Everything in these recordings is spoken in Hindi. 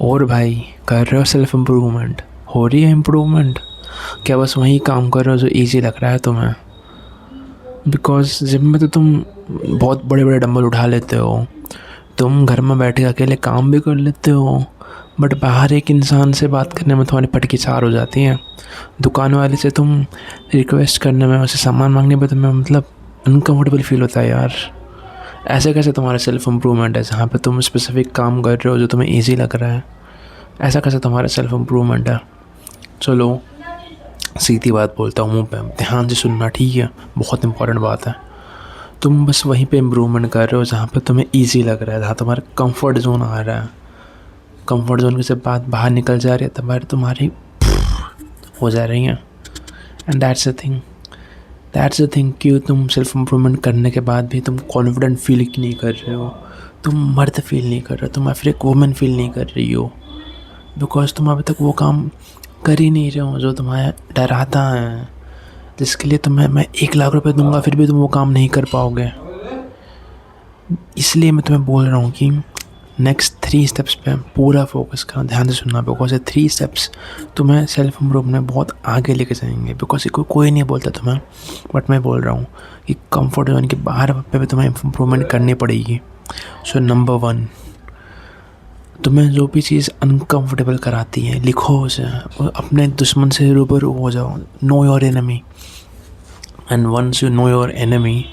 और भाई, कर रहे हो सेल्फ इम्प्रूवमेंट? हो रही है इम्प्रूवमेंट? क्या बस वही काम कर रहे हो जो ईजी लग रहा है तुम्हें? बिकॉज जिम में तो तुम बहुत बड़े बड़े डंबल उठा लेते हो, तुम घर में बैठे अकेले काम भी कर लेते हो, बट बाहर एक इंसान से बात करने में तुम्हारी पटकी चार हो जाती है। दुकान वाले से तुम रिक्वेस्ट करने में, उसे सामान मांगने में तुम्हें मतलब अनकम्फर्टेबल फील होता है यार। ऐसे कैसे तुम्हारा सेल्फ इम्प्रूवमेंट है जहाँ पे तुम स्पेसिफिक काम कर रहे हो जो तुम्हें ईजी लग रहा है? ऐसा कैसे तुम्हारा सेल्फ इम्प्रूवमेंट है? चलो सीधी बात बोलता हूँ मुँह पे, ध्यान से सुनना, ठीक है? बहुत इंपॉर्टेंट बात है। तुम बस वहीं पे इम्प्रूवमेंट कर रहे हो जहाँ पे तुम्हें ईजी लग रहा है, जहाँ तुम्हारा कंफर्ट जोन आ रहा है। कंफर्ट जोन की जब बात बाहर निकल जा रही है तब तुम्हारी हो जा रही हैं। एंड दैट्स द थिंग कि तुम सेल्फ इम्प्रूवमेंट करने के बाद भी तुम कॉन्फिडेंट फील नहीं कर रहे हो, तुम मर्द फील नहीं कर रहे हो, तुम या फिर एक वुमेन फील नहीं कर रही हो, बिकॉज तुम अभी तक वो काम कर ही नहीं रहे हो जो तुम्हें डराता है, जिसके लिए तुम्हें मैं 1 लाख रुपए दूंगा फिर भी तुम वो काम नहीं कर पाओगे। इसलिए मैं तुम्हें बोल रहा हूँ कि नेक्स्ट 3 स्टेप्स पे पूरा फोकस करना, ध्यान से सुनना, बिकॉज ये 3 स्टेप्स तुम्हें सेल्फ इम्प्रूवमेंट में बहुत आगे लेके जाएंगे। बिकॉज ये कोई नहीं बोलता तुम्हें, बट मैं बोल रहा हूँ कि कंफर्ट जोन के बाहर पे भी तुम्हें इम्प्रूवमेंट करनी पड़ेगी। सो नंबर 1, तुम्हें जो भी चीज़ अनकम्फर्टेबल कराती है लिखो उसे, और अपने दुश्मन से रूबरू हो जाओ। Know your enemy, and once you know your enemy,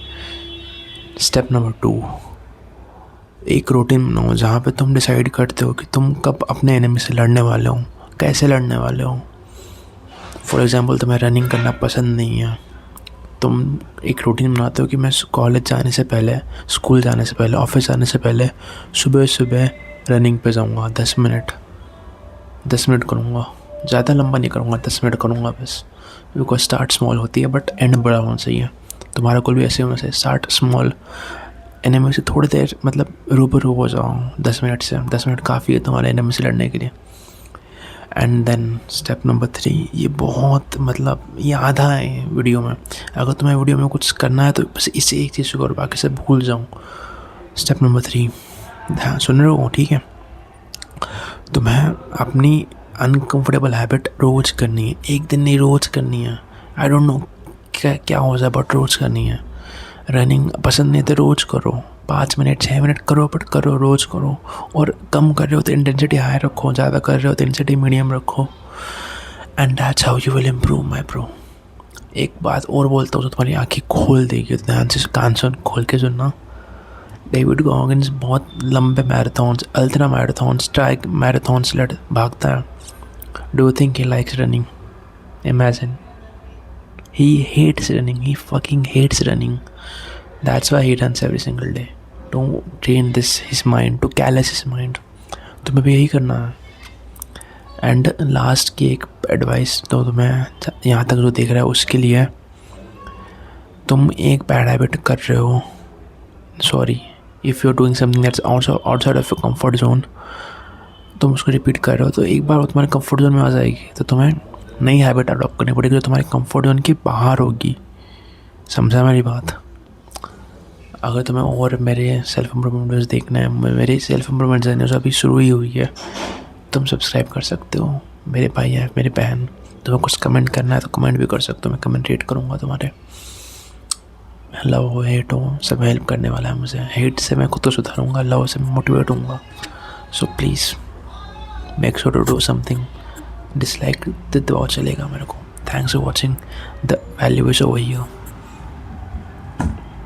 step number 2, एक रूटीन बनाओ जहाँ पे तुम डिसाइड करते हो कि तुम कब अपने एनिमी से लड़ने वाले हो, कैसे लड़ने वाले हो। फॉर एग्ज़ाम्पल, तुम्हें रनिंग करना पसंद नहीं है, तुम एक रूटीन बनाते हो कि मैं कॉलेज जाने से पहले, स्कूल जाने से पहले, ऑफिस जाने से पहले सुबह सुबह रनिंग पे जाऊँगा 10 मिनट करूँगा, ज़्यादा लंबा नहीं करूँगा, 10 मिनट करूँगा बस। बिकॉज स्टार्ट स्मॉल होती है बट एंड बड़ा होना चाहिए। तुम्हारा गोल भी ऐसे होना चाहिए, स्टार्ट स्मॉल, एनिमी से थोड़ी देर मतलब रूबरू हो जाओ 10 मिनट से। 10 मिनट काफ़ी है तुम्हारे एनिमी से लड़ने के लिए। एंड देन स्टेप नंबर 3, ये बहुत मतलब ये आधा है वीडियो में। अगर तुम्हें वीडियो में कुछ करना है तो बस इससे एक चीज़ करो, बाकी सब भूल जाऊँ। स्टेप नंबर 3, ध्यान सुन रहे हो, ठीक है? तुम्हें अपनी अनकंफर्टेबल हैबिट रोज़ करनी है, एक दिन नहीं रोज़ करनी है। आई डोंट नो क्या हो जाए बट रोज़ करनी है। रनिंग पसंद नहीं तो रोज़ करो, 5 मिनट 6 मिनट करो, बट करो, रोज़ करो। और कम कर रहे हो तो इंटेंसिटी हाई रखो, ज़्यादा कर रहे हो तो इंटेंसिटी मीडियम रखो। And that's how you will improve my bro. एक बात और बोलता हूँ तो तुम्हारी आँखें खोल देगी, ध्यान से कान सुन, खोल के सुनना। डेविड गॉगिन्स बहुत लंबे marathons, ultra marathons, track marathons भागता है। Do you think he likes running? Imagine, he hates running, he fucking hates running. That's why he runs every single day. Don't train his mind, to callous his mind. तुम्हें भी यही करना है। एंड लास्ट की एक एडवाइस तो तुम्हें यहाँ तक जो देख रहा है उसके लिए, तुम एक बैड हैबिट कर रहे हो, sorry, if you are doing something that's outside of your comfort zone, तुम उसको रिपीट कर रहे हो तो एक बार वो तुम्हारे कंफर्ट जोन में आ जाएगी, तो तुम्हें नई हैबिट अडॉप्ट करनी पड़ेगी जो तुम्हारे कंफर्ट जोन के बाहर होगी। समझा मेरी बात? अगर तुम्हें और मेरे सेल्फ इम्प्रूवमेंट वीडियोस देखना है, मेरी सेल्फ इम्प्रूवमेंट जर्नी अभी शुरू ही हुई है, तुम सब्सक्राइब कर सकते हो। मेरे भाई है, मेरी बहन, तुम्हें कुछ कमेंट करना है तो कमेंट भी कर सकते हो, मैं कमेंट रीड करूँगा तुम्हारे। लव हो हेट हो सब हेल्प करने वाला है मुझे। हेट से मैं खुद को सुधारूँगा, लव से मैं मोटिवेट होऊंगा। So please make sure to do something. Dislike दबाव चलेगा मेरे को। Thanks for watching, the value is over here.